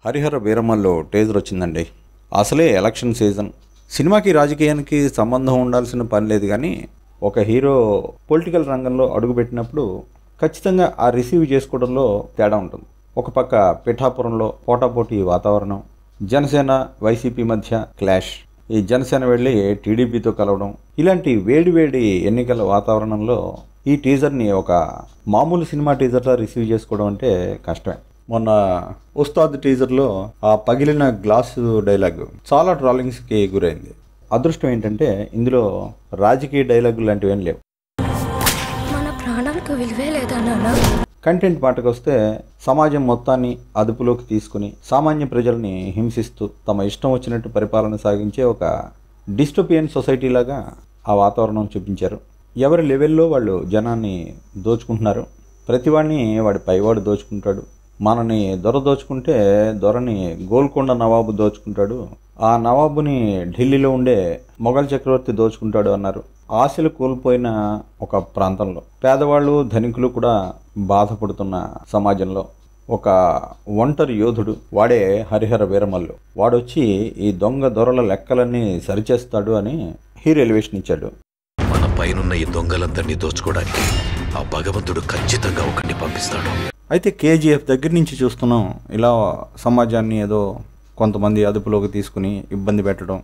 Harihara వీరమల్లో teaser వచ్చిందండి. అసలే election season. సినిమాకి రాజకీయానికి సంబంధం ఉండాల్సిన పని లేదు, కానీ ఒక హీరో పొలిటికల్ రంగంలో అడుగుపెట్టినప్పుడు ఖచ్చితంగా ఆ రిసీవ్ చేసుకోవడంలో తేడా ఉంటుంది. ఒక పక్క పిఠాపురంలో పోటాపోటీ వాతావరణం, జనసేన వైసీపీ మధ్య క్లాష్, ఈ జనసేన వెళ్ళి టీడీపీతో కలవడం, ఇలాంటి వేడి ఎన్నికల వాతావరణంలో ఈ టీజర్ని ఒక మామూలు సినిమా టీజర్లా రిసీవ్ చేసుకోవడం అంటే కష్టమే. మొన్న ఉస్తాద్ టీజర్లో ఆ పగిలిన గ్లాసు డైలాగ్ చాలా ట్రాలింగ్స్కి గురైంది. అదృష్టం ఏంటంటే ఇందులో రాజకీయ డైలాగులు లాంటివి ఏం లేవు. మన ప్రాణాలకు విలువే లేదా నాన్న? కంటెంట్ మాటకు వస్తే సమాజం మొత్తాన్ని అదుపులోకి తీసుకుని సామాన్య ప్రజల్ని హింసిస్తూ తమ ఇష్టం వచ్చినట్టు పరిపాలన సాగించే ఒక డిస్టోపియన్ సొసైటీ లాగా ఆ వాతావరణం చూపించారు. ఎవరి లెవెల్లో వాళ్ళు జనాన్ని దోచుకుంటున్నారు. ప్రతివాడిని వాడి పైవాడు దోచుకుంటాడు. మనని దొర దోచుకుంటే దొరని గోల్కొండ నవాబు దోచుకుంటాడు, ఆ నవాబుని ఢిల్లీలో ఉండే మొఘల్ చక్రవర్తి దోచుకుంటాడు అన్నారు. ఆశలు కోల్పోయిన ఒక ప్రాంతంలో పేదవాళ్ళు ధనికులు కూడా బాధపడుతున్న సమాజంలో ఒక ఒంటరి యోధుడు, వాడే హరిహర వీరమల్లు, వాడొచ్చి ఈ దొంగ దొరల లెక్కలన్నీ సరిచేస్తాడు అని హీరో ఎలివేషన్ ఇచ్చాడు. మన పైనున్న ఈ దొంగలందరినీ దోచుకోవడానికి ఆ భగవంతుడు ఖచ్చితంగా ఒకరిని పంపిస్తాడు. అయితే కేజీఎఫ్ దగ్గర నుంచి చూస్తున్నాం, ఇలా సమాజాన్ని ఏదో కొంతమంది అదుపులోకి తీసుకుని ఇబ్బంది పెట్టడం,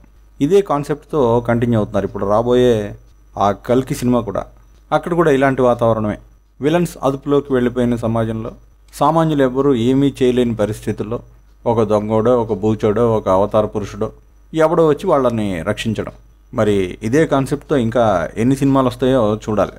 ఇదే కాన్సెప్ట్తో కంటిన్యూ అవుతున్నారు. ఇప్పుడు రాబోయే ఆ కల్కి సినిమా కూడా, అక్కడ కూడా ఇలాంటి వాతావరణమే. విలన్స్ అదుపులోకి వెళ్ళిపోయిన సమాజంలో సామాన్యులు ఎవ్వరూ ఏమీ చేయలేని పరిస్థితుల్లో ఒక దొంగోడో, ఒక బూచోడో, ఒక అవతార పురుషుడో ఎవడో వచ్చి వాళ్ళని రక్షించడం. మరి ఇదే కాన్సెప్ట్తో ఇంకా ఎన్ని సినిమాలు వస్తాయో చూడాలి.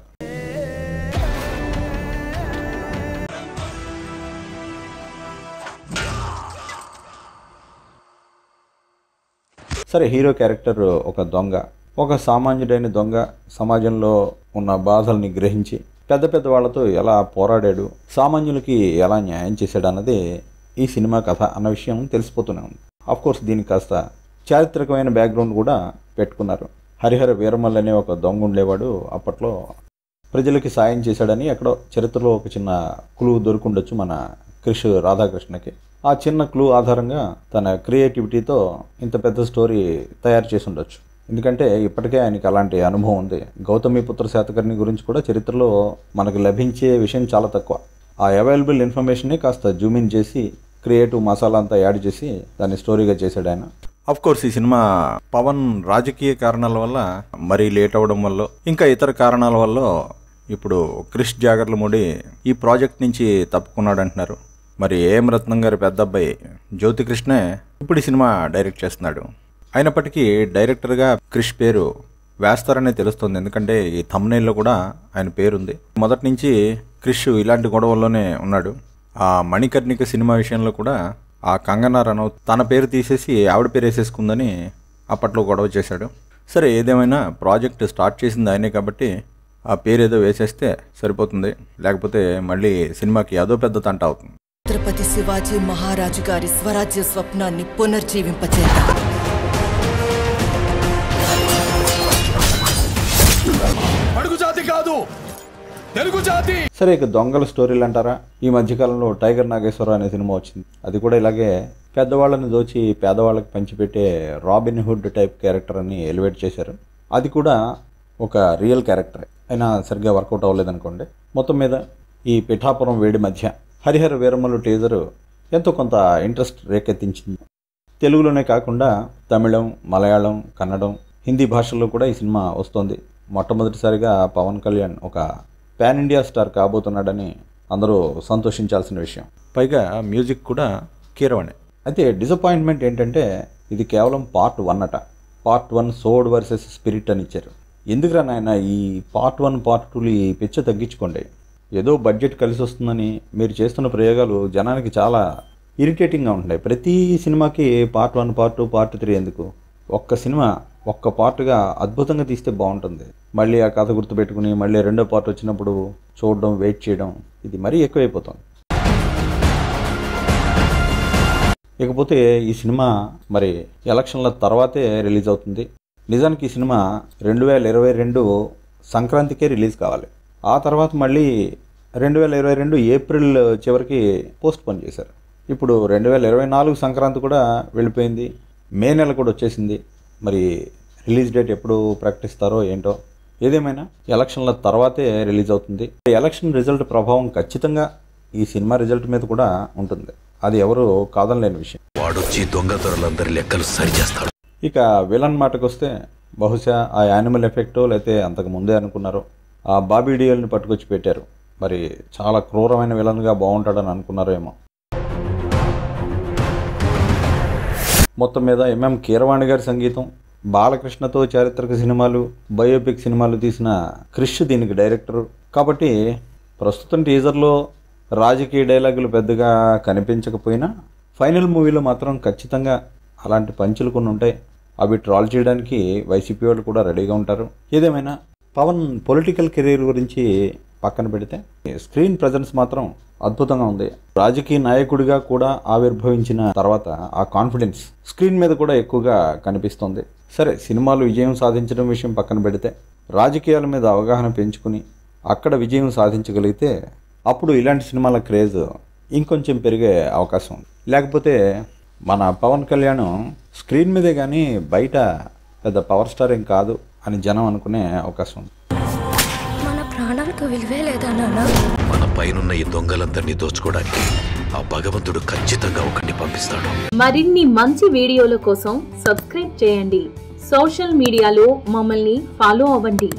సరే, హీరో క్యారెక్టర్ ఒక దొంగ, ఒక సామాన్యుడైన దొంగ సమాజంలో ఉన్న బాధల్ని గ్రహించి పెద్ద వాళ్ళతో ఎలా పోరాడాడు, సామాన్యులకి ఎలా న్యాయం చేశాడు అన్నది ఈ సినిమా కథ అన్న విషయం తెలిసిపోతూనే ఉంది. అఫ్కోర్స్ దీనికి కాస్త చారిత్రకమైన బ్యాక్గ్రౌండ్ కూడా పెట్టుకున్నారు. హరిహర వీరమల్ అనే ఒక దొంగ ఉండేవాడు, అప్పట్లో ప్రజలకి సాయం చేశాడని ఎక్కడో చరిత్రలో ఒక చిన్న క్లూ దొరుకుండొచ్చు మన క్రిష్ రాధాకృష్ణకి. ఆ చిన్న క్లూ ఆధారంగా తన క్రియేటివిటీతో ఇంత పెద్ద స్టోరీ తయారు చేసి ఉండొచ్చు. ఎందుకంటే ఇప్పటికే ఆయనకి అలాంటి అనుభవం ఉంది. గౌతమిపుత్ర శాతకర్ణి గురించి కూడా చరిత్రలో మనకు లభించే విషయం చాలా తక్కువ. ఆ అవైలబుల్ ఇన్ఫర్మేషన్ని కాస్త జూమిన్ చేసి క్రియేటివ్ మసాలా అంతా యాడ్ చేసి దాన్ని స్టోరీగా చేశాడు ఆయన. అఫ్కోర్స్ ఈ సినిమా పవన్ రాజకీయ కారణాల వల్ల మరీ లేట్ అవ్వడం వల్ల, ఇంకా ఇతర కారణాల వల్ల ఇప్పుడు క్రిష్ జాగర్లమూడి ఈ ప్రాజెక్ట్ నుంచి తప్పుకున్నాడు అంటున్నారు. మరి ఏఎం రత్నం గారి పెద్ద అబ్బాయి జ్యోతికృష్ణే ఇప్పుడు ఈ సినిమా డైరెక్ట్ చేస్తున్నాడు. అయినప్పటికీ డైరెక్టర్గా క్రిష్ పేరు వేస్తారనే తెలుస్తుంది, ఎందుకంటే ఈ థంబ్నెయిల్లో కూడా ఆయన పేరుంది. మొదటి నుంచి క్రిష్ ఇలాంటి గొడవల్లోనే ఉన్నాడు. ఆ మణికర్ణిక సినిమా విషయంలో కూడా ఆ కంగనా రనౌత్ తన పేరు తీసేసి ఆవిడ పేరు వేసేసుకుందని అప్పట్లో గొడవ చేశాడు. సరే, ఏదేమైనా ప్రాజెక్ట్ స్టార్ట్ చేసింది ఆయనే కాబట్టి ఆ పేరు ఏదో వేసేస్తే సరిపోతుంది, లేకపోతే మళ్ళీ సినిమాకి అదో పెద్ద తంట అవుతుంది. ఛత్రపతి శివాజీ మహారాజు గారి స్వరాజ్య స్వప్నాన్ని పునర్జీవింపచేద్దాం. సరే, ఇక దొంగల స్టోరీలు అంటారా? ఈ మధ్యకాలంలో టైగర్ నాగేశ్వరరావు అనే సినిమా వచ్చింది. అది కూడా ఇలాగే పెద్దవాళ్ళని దోచి పేదవాళ్ళకి పంచిపెట్టే రాబిన్ హుడ్ టైప్ క్యారెక్టర్ అని ఎలివేట్ చేశారు. అది కూడా ఒక రియల్ క్యారెక్టర్ అయినా సరిగ్గా వర్కౌట్ అవ్వలేదనుకోండి. మొత్తం మీద ఈ పిఠాపురం వేడి మధ్య హరిహర వీరమల్లు టీజరు ఎంతో కొంత ఇంట్రెస్ట్ రేకెత్తించింది. తెలుగులోనే కాకుండా తమిళం, మలయాళం, కన్నడం, హిందీ భాషల్లో కూడా ఈ సినిమా వస్తుంది. మొట్టమొదటిసారిగా పవన్ కళ్యాణ్ ఒక పాన్ ఇండియా స్టార్ కాబోతున్నాడని అందరూ సంతోషించాల్సిన విషయం. పైగా మ్యూజిక్ కూడా కీరవాణి. అయితే డిసప్పాయింట్మెంట్ ఏంటంటే ఇది కేవలం పార్ట్ 1 అట. పార్ట్ 1 సోడ్ వర్సెస్ స్పిరిట్ అని ఇచ్చారు. ఎందుకురా నాయన ఈ పార్ట్ 1 పార్ట్ 2 ఈ పిచ్చ తగ్గించుకోండి. ఏదో బడ్జెట్ కలిసి వస్తుందని మీరు చేస్తున్న ప్రయోగాలు జనానికి చాలా ఇరిటేటింగ్గా ఉంటాయి. ప్రతి సినిమాకి పార్ట్ 1 పార్ట్ 2 పార్ట్ 3 ఎందుకు? ఒక్క సినిమా ఒక్క పార్ట్గా అద్భుతంగా తీస్తే బాగుంటుంది. మళ్ళీ ఆ కథ గుర్తుపెట్టుకుని మళ్ళీ రెండో పార్ట్ వచ్చినప్పుడు చూడడం, వెయిట్ చేయడం, ఇది మరీ ఎక్కువైపోతుంది. ఇకపోతే ఈ సినిమా మరి ఎలక్షన్ల తర్వాతే రిలీజ్ అవుతుంది. నిజానికి ఈ సినిమా 2022 సంక్రాంతికే రిలీజ్ కావాలి. ఆ తర్వాత మళ్ళీ 2022 ఏప్రిల్ చివరికి పోస్ట్ పోన్ చేశారు. ఇప్పుడు 2024 సంక్రాంతి కూడా వెళ్ళిపోయింది, మే నెల కూడా వచ్చేసింది. మరి రిలీజ్ డేట్ ఎప్పుడు ప్రకటిస్తారో ఏంటో. ఏదేమైనా ఎలక్షన్ల తర్వాతే రిలీజ్ అవుతుంది. ఎలక్షన్ రిజల్ట్ ప్రభావం ఖచ్చితంగా ఈ సినిమా రిజల్ట్ మీద కూడా ఉంటుంది, అది ఎవరు కాదనలేని విషయం. వాడొచ్చి దొంగతరులందరి లెక్కలు సరిచేస్తాడు. ఇక విలన్ మాటకు వస్తే, బహుశా ఆ యానిమల్ ఎఫెక్టో లేకపోతే అంతకు ముందే అనుకున్నారు. ఆ బాబీ డియోల్ని పట్టుకొచ్చి పెట్టారు. మరి చాలా క్రూరమైన విలన్గా బాగుంటాడని అనుకున్నారో ఏమో. మొత్తం మీద ఎంఎం కీరవాణి గారి సంగీతం, బాలకృష్ణతో చారిత్రక సినిమాలు, బయోపిక్ సినిమాలు తీసిన క్రిష్ దీనికి డైరెక్టర్. కాబట్టి ప్రస్తుతం టీజర్లో రాజకీయ డైలాగులు పెద్దగా కనిపించకపోయినా ఫైనల్ మూవీలో మాత్రం ఖచ్చితంగా అలాంటి పంచులు కొన్ని ఉంటాయి. అవి ట్రాల్ చేయడానికి వైసీపీ వాళ్ళు కూడా రెడీగా ఉంటారు. ఏదేమైనా పవన్ పొలిటికల్ కెరీర్ గురించి పక్కన పెడితే స్క్రీన్ ప్రజెన్స్ మాత్రం అద్భుతంగా ఉంది. రాజకీయ నాయకుడిగా కూడా ఆవిర్భవించిన తర్వాత ఆ కాన్ఫిడెన్స్ స్క్రీన్ మీద కూడా ఎక్కువగా కనిపిస్తుంది. సరే, సినిమాలు విజయం సాధించడం విషయం పక్కన పెడితే రాజకీయాల మీద అవగాహన పెంచుకుని అక్కడ విజయం సాధించగలిగితే అప్పుడు ఇలాంటి సినిమాల క్రేజ్ ఇంకొంచెం పెరిగే అవకాశం ఉంది. లేకపోతే మన పవన్ కళ్యాణ్ స్క్రీన్ మీదే కానీ బయట పెద్ద పవర్ స్టార్ ఏం కాదు అని జనం అనుకునే అవకాశం ఉంది. మన ప్రాణాలకు విలువే లేదా నాన్న? మన పైనున్న ఈ దొంగలందరినీ దోచుకోవడానికి ఆ భగవంతుడు ఖచ్చితంగా ఒకరిని పంపిస్తాడు. మరిన్ని మంచి వీడియోల కోసం సబ్స్క్రైబ్ చేయండి. సోషల్ మీడియాలో మమ్మల్ని ఫాలో అవ్వండి.